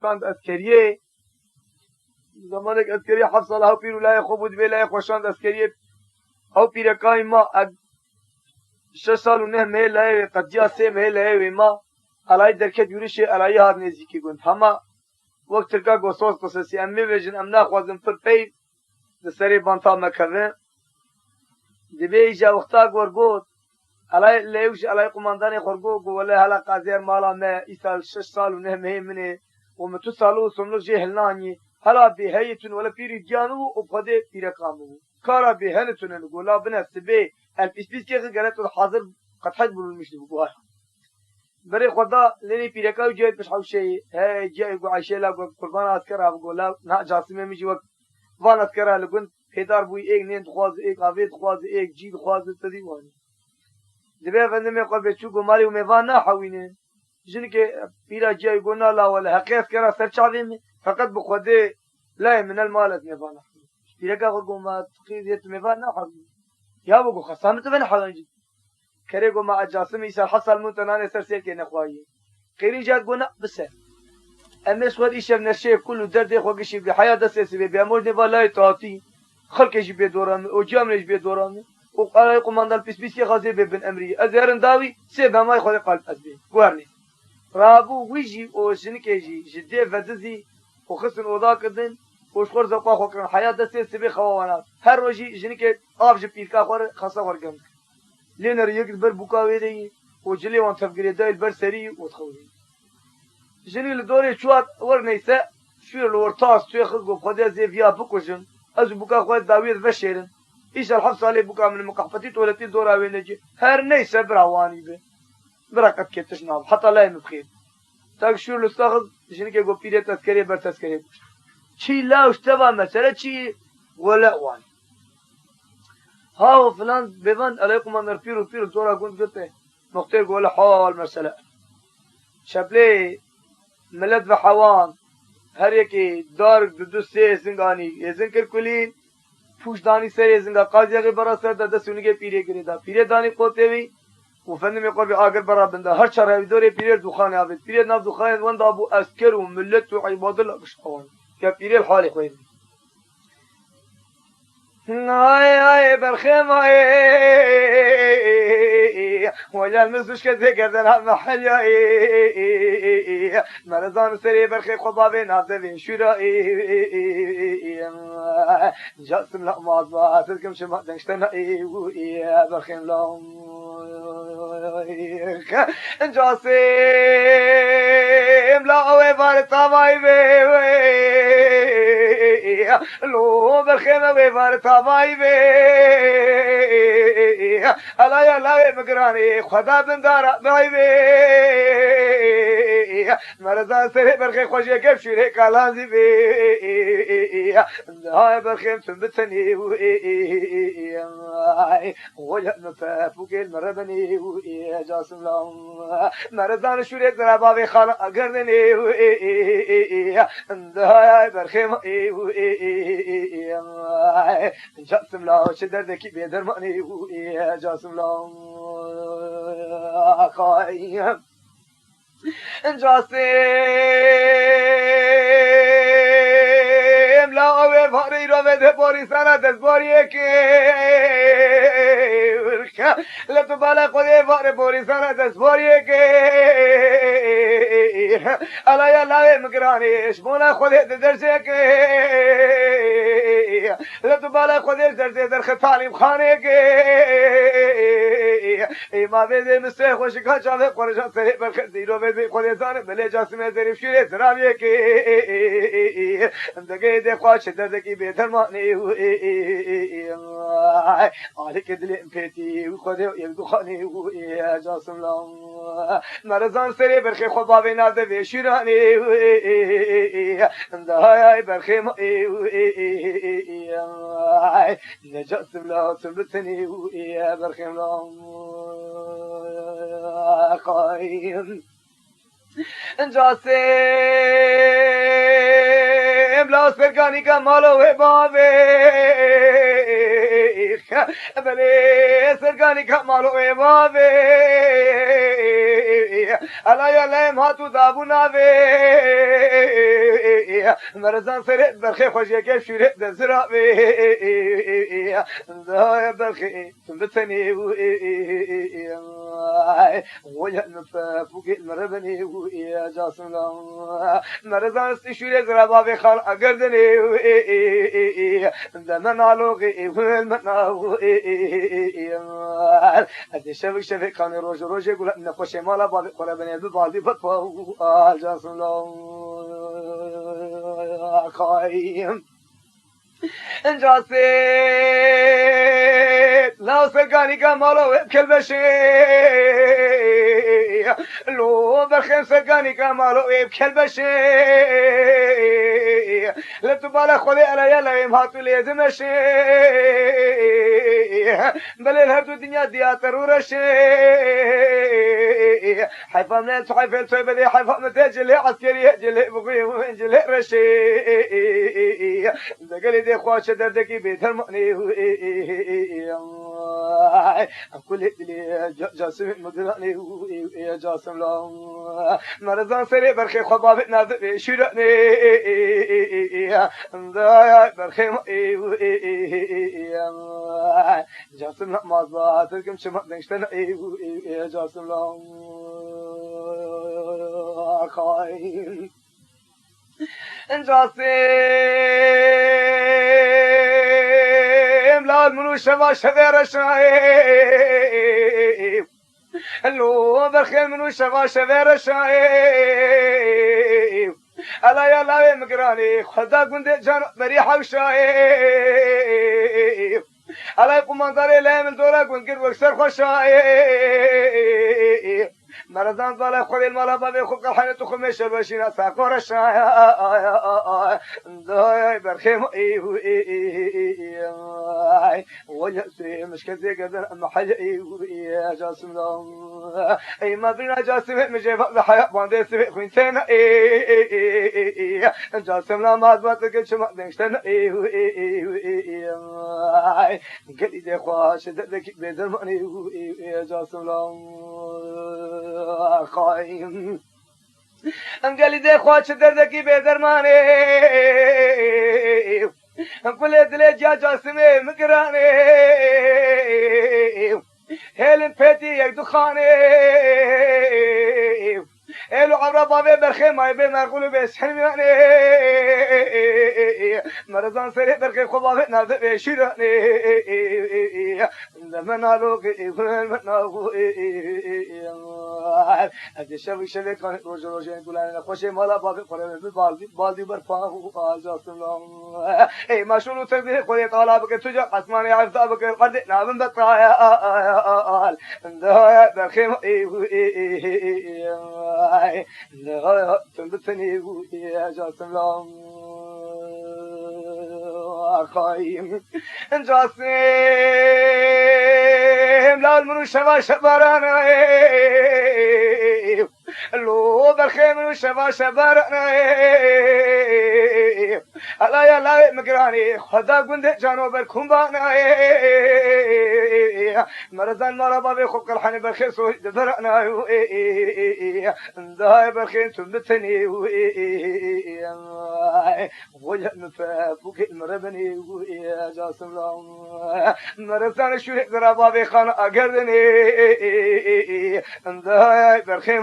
كانت أسكرية زمانك أسكرية حفصة له بير ولا يخبود بلا يخوشان أسكرية أو بير كاي ما 6 سال ونه مهل لا قد جاء 3 مهل لا ما على دركت يورش على هذا نزيكي قلت هما وقت تلقى قصص قصصي أمي بيجن أمنا خوازن فربي دسري بانتا مكرن دبي جا وقتا قرقود على ليوش على قماندان خرقوق ولا هلا قازير مالا ما إسال 6 سال ونه مهل منه ومتو سالو سملو جهلناني هلا بهيتون ولا بيري جانو وبخده بيري قامو كارا بهنتون نقولا بنفسبي البسبيس كي غلط الحاضر قد حد بالمشي بقوها بري خدا لني بيركا وجيت مش حوشي هاي جاي عايشه لا قربان اذكرها بقولا نا جاسمه ميجي وقت وان اذكرها لكن هدار بوي ايك نين تخواز ايك افيد خواز ايك جيد خواز تدي واني دبي فندم يقول بتشو مالي وميفان نا حوينه جنك بيرا جاي قلنا لا ولا حقيقه كرا سرچاوي فقط بخده لا من المال ميفان بيركا قوما تقيدت ميفان نا حوينه يا بقول خصامت بين حوانجي كريجو مع جاسم يسال حصل متنان سرسيل كي نخواي خيرين جات قلنا بس اما سواد ايش من الشيء كله درد خوغشي بحياه دسسي بامور دي ولا تعطي خلق يجي بدوران او جامل يجي بدوران وقال قماندان بيسبيسي غازي بن امري ازهرن داوي سيب ما يخلي قلب ازبي قرني رابو ويجي او شنكيجي جدي فدزي وخسن وذاك الدين وشخور زقا خوكن حياه دسسي بخوانات هر وجي جنكي اب جبيكا خور خاصه ورقم لين ريك بر بوكاوي دي وجلي وان تفقري دايل بر سري وتخوي جني لدوري شوات ورنيسا شو الورطاس تاخذ بخدي زي فيها بوكوجن از بوكا خو داوير بشيرن ايش الحفص عليه بوكا من مقحفتي تولتي دورا وينجي هر نيسا براواني به بركت كتشناب حتى لا يمخير تاك شو الاستاخذ جني كي بيري تذكري بر تذكري شي لا اشتبه مثلا شي ولا وان ها فلان بيفان عليكم أن نرفيرو تورا كنت قلت مختار قول حال مسألة شبلي ملد وحوان هر يكي دار دو سه زنگاني يزنكر كلين فوش داني سر يزنگا قاضي اغي برا سر دا سونيگه پیره گري دا پیره داني قوتي وي وفندم يقول بي آگر برا بندا هر چرا دوري پیره دوخانه آبد پیره ناف دوخانه وند ابو اسكر وملت وعباد الله بشحوان يا پیره الحالي خوين هاي برخيم هاي ولا المزوش كذا كذا محل يا مرزان سري برخي خبابي نازلين شورا جاسم لا ما تلكم شما دنشتنا يا برخيم لهم جاسم لا اوي بارتاوي لو برخيم بارتاوي الا يا لا مقراني خدا بندار باي مرزان سري برخي خوشي كيف شوري كالانزي هاي برخيم تنبتني ويا نفافوك المربني ويا جاسم لهم مرزان شوري زراباوي خانا اقرني هاي برخيم جاسم لهم شدردكي بيدرماني ويا جاسم لهم خايم جاسم لا اوه باری رو بده باری سند از باریه که لطو بالا خودی باری سند از باریه که علای الله مگرانیش مولا خودی درسه که لطو بالا خودی درسه در خطالیم خانه که ما بده مسته خوشکا چاوه قرشان سری برخدی رو بده خودی زانه بله جاسمه ظریف شیره زراویه که اندگه ده خواهش دردکی بیدرمانی آلک دل امپیتی و خودی و یک دخانی و جاسم لام مرزان سری برخی خود بابی نازده و شیرانی اندهای برخی مایی و جاسم لام سلبتنی و برخی لام قایم جاسم لا سرگانی کا مالو ہے بابے بلے سرگانی کا مالو ہے بابے علی علی ما تو دابو ناوے مرزان سر برخي خوشي كيف شوري دزرا ذا برخي تنبتني ويا نفوق المربني ويا جاسم مرزان استشوري زرابا في خال أقردني دمن علوغي والمناو هذي شبك كان روج يقول ان خوش مالا بابي قربني ببعضي بطوا جاسم قايم جاسم لا سرقاني كمالو بكل بشي لو برخيم سرقاني كمالو بكل بشي لا تبالي خذي على يلا يمهاتو ليزم شي بل الهبدو دنيا دياتر ورشي حيفا من تحيفل توي حيفا متجلي عسكري جلي بقوي وانجلي رشي دقلي دي خواش دردكي بيترماني كل اللي جاسم مدراني يا جاسم لا مرزان سري برخي خباب نازل شيراني ذا برخي جاسم لا ما تركم شمع دنشتنا يا جاسم لا خاين جاسم لا منو شفا شفير شايف لو برخيل منو شفا شفير شايف ألا يا لا مقراني خدا قند جان بريحة وشايف ألا يقوم انظري لا من دورا قند قد وكسر خشايف مرزان ظل خذ المال بابي خذ الحين تخم شربشينا ساكور الشاي ذاي برخيم وجسي مش كذي قدر محل يا جاسم اي ما بينا جاسم مش بحياة باندي سبي خوينتنا جاسم لا ما تبطل شو ما دنشتنا قلي دي خواش دك بيدر ماني يا جاسم خايم قال لي دي خواتش دردكي بيدرماني كل دلي جا جاسمي مقراني هيلن بيتي يك دخاني هيلو عبر بابي برخي ماي بي مرقولو بيسحنماني مرزان سري برخي خبابي نازل بيشيراني لمن علوكي والمناوي هذي شبك كان روج يقول انا خوشي مالا بابي قرب بالدي برفاه جاسم لهم اي ما شنو تقدر قولي طالبك تجا قسماني عذابك قد نابن بطايا ذا برخيم لا تنبتني يا جاسم لهم خايم جاسم لا المنو شبا شبارانا لو برخي منو شبا شبارانا ألا يا لا مقراني خدا قند جانو بركم بانا مرزان مرابا بيخوك الحني برخي سوي دبرانا ذا برخي تنبتني وجه مفافوك المربني يا جاسم لهم مرزان شوي درابا بيخان أقردني ذا برخي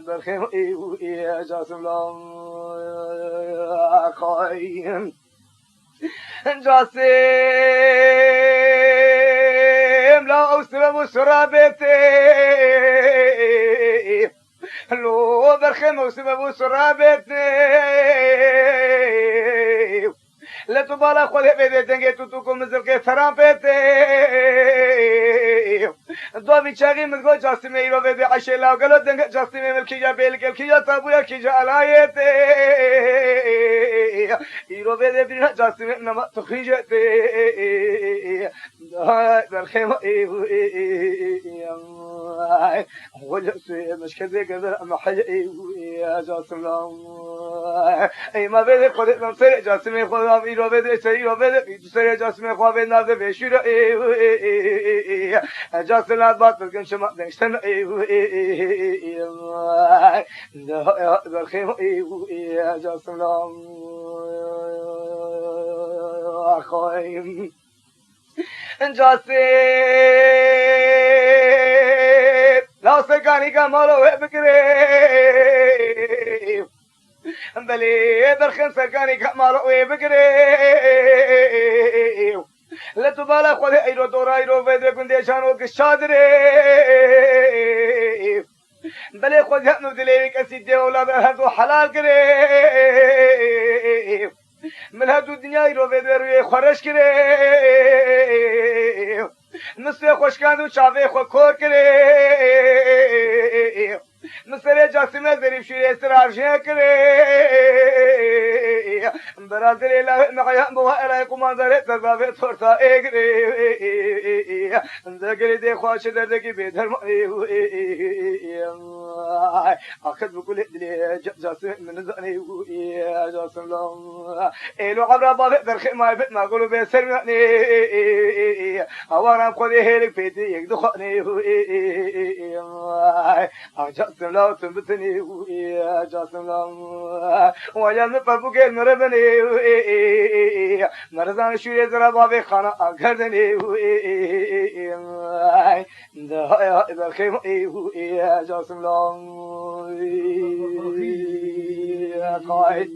برخيم يا جاسم لهم خاين جاسم لا أوسر سرابتي لو برخيم أوسر سرابتي لا تبالا خذ بيدي تنجي تطوكم مثل كي ثرامبتي دو بيشاغي مزغو جاسمي يرو بيدي عشي لا وقالو تنجي جاسمي ملكي جا بيلك الكي جا تابويا كي جا علايتي يرو بيدي بينا جاسمي نما تخيجتي بالخيمة وجسي مش كذي قدر أما حاجة يا جاسم لهم أي ما بيدي خذ من سري جاسمي خذ يرو بيدي سري يرو بيدي سري جاسمي خذ بيد نازل بيشير جاسم لا بات بكن شما دنشتن بالخيم يا جاسم لا خايم جاسم لا سكاني كمالو بكري بلي برخن سكاني كمالو بكري لا تبالغ خذ ايرو دورايرو فيدري كونديشانو كشادري بلي خذ هم دليك اسيدي اولاد هذو حلال كري من هذو الدنيا يرو فيدري خرش كري نسي خوش كانو شافي خو كور كري نسري جاسم زريب شوي اسرار شكري برازيل لا نقيا بوا اليكم انظر تزافي تورتا اجري ذكري دي خوش دردكي بيدر اخذ بكل دلي جاسم من زاني جاسم لا الو عبر باب برخي ما قولوا بسرني اوانا خذي هيك بيتي يدخلني جاسم لا تنبتني يا جاسم لا ويا مفبوك المربني مرزان شوية زرا بابي خانا أغردني ده يا بالخيم يا جاسم لا يا قائد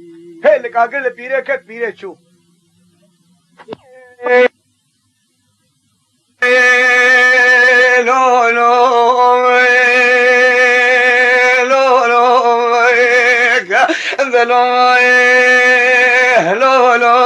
هي اللي كاغل بيره كت بيره شو لو لو لو لو